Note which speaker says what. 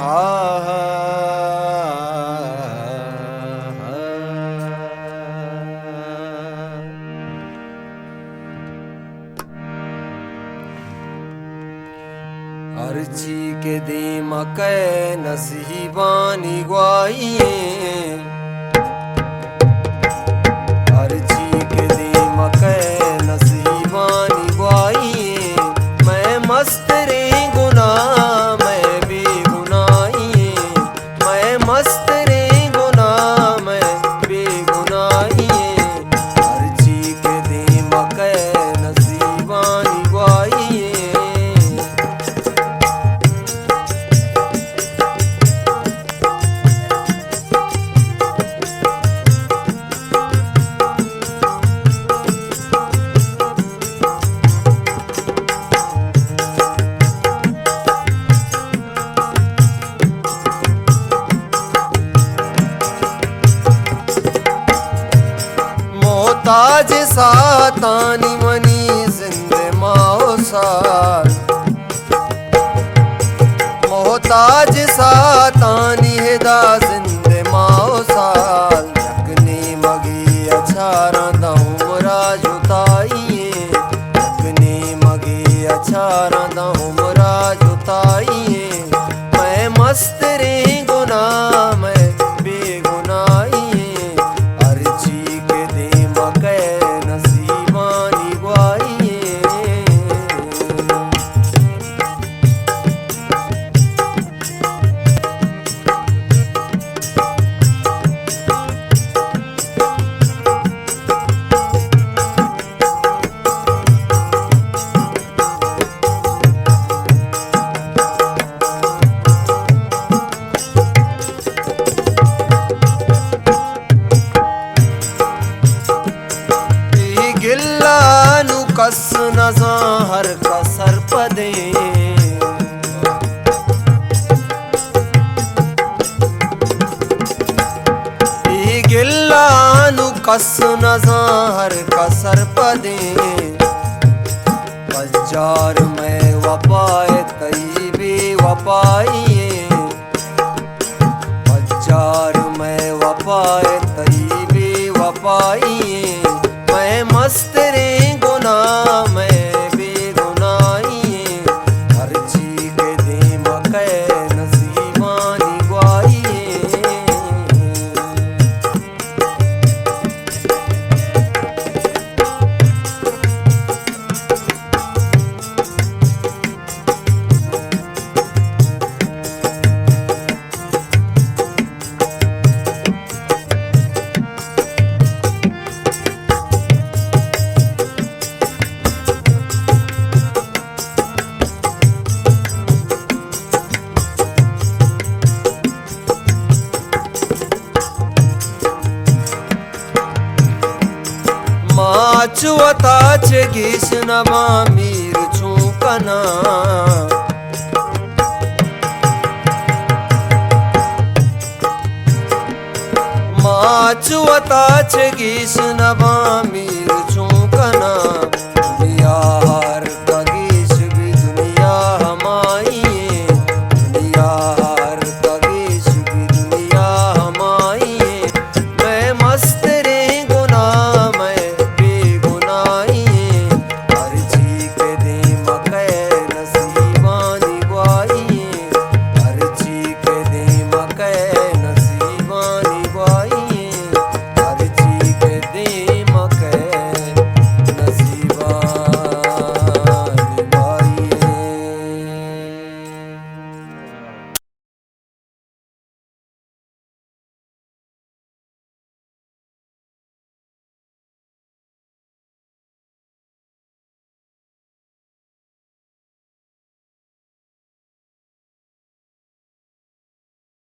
Speaker 1: अर्जी के दीमक नसीबानी ग्वाइए, अर्जी के दीमक नसीबानी ग्वाइए। मैं मस्त रे गुनाह मैं बेगुनाही, मैं मस्त रे गुनाह मैं बेगुनाही। अर्जी के दीमक नसीबानी ग्वाइए। मोहताज सातानी मनी जिंदे माओ साल, मोहताज सातानी हिदा जिंदे माओ साल। यकनी मगी अछारा दउमरा जुताइए, यकनी मगी अछारा दउमरा जुताइए। मैं मस्त रे गुनाह मैं बेगुनाही। गिल्लानु कस नज़ा हर कसर पदे, गिल्लानु कस नज़ा हर कसर पदे। बजार में वपाए कई बेवपाइए, बजार में वपाए कई बेवपाइए। मैं मस्त रे गुनाह मैं बेगुनाही। अर्जी के दीमक नसीबानी ग्वाइए। माचुवता चेगिस नमा मीर छूकना, माचुवता चेगिस नमा मीर छूकना।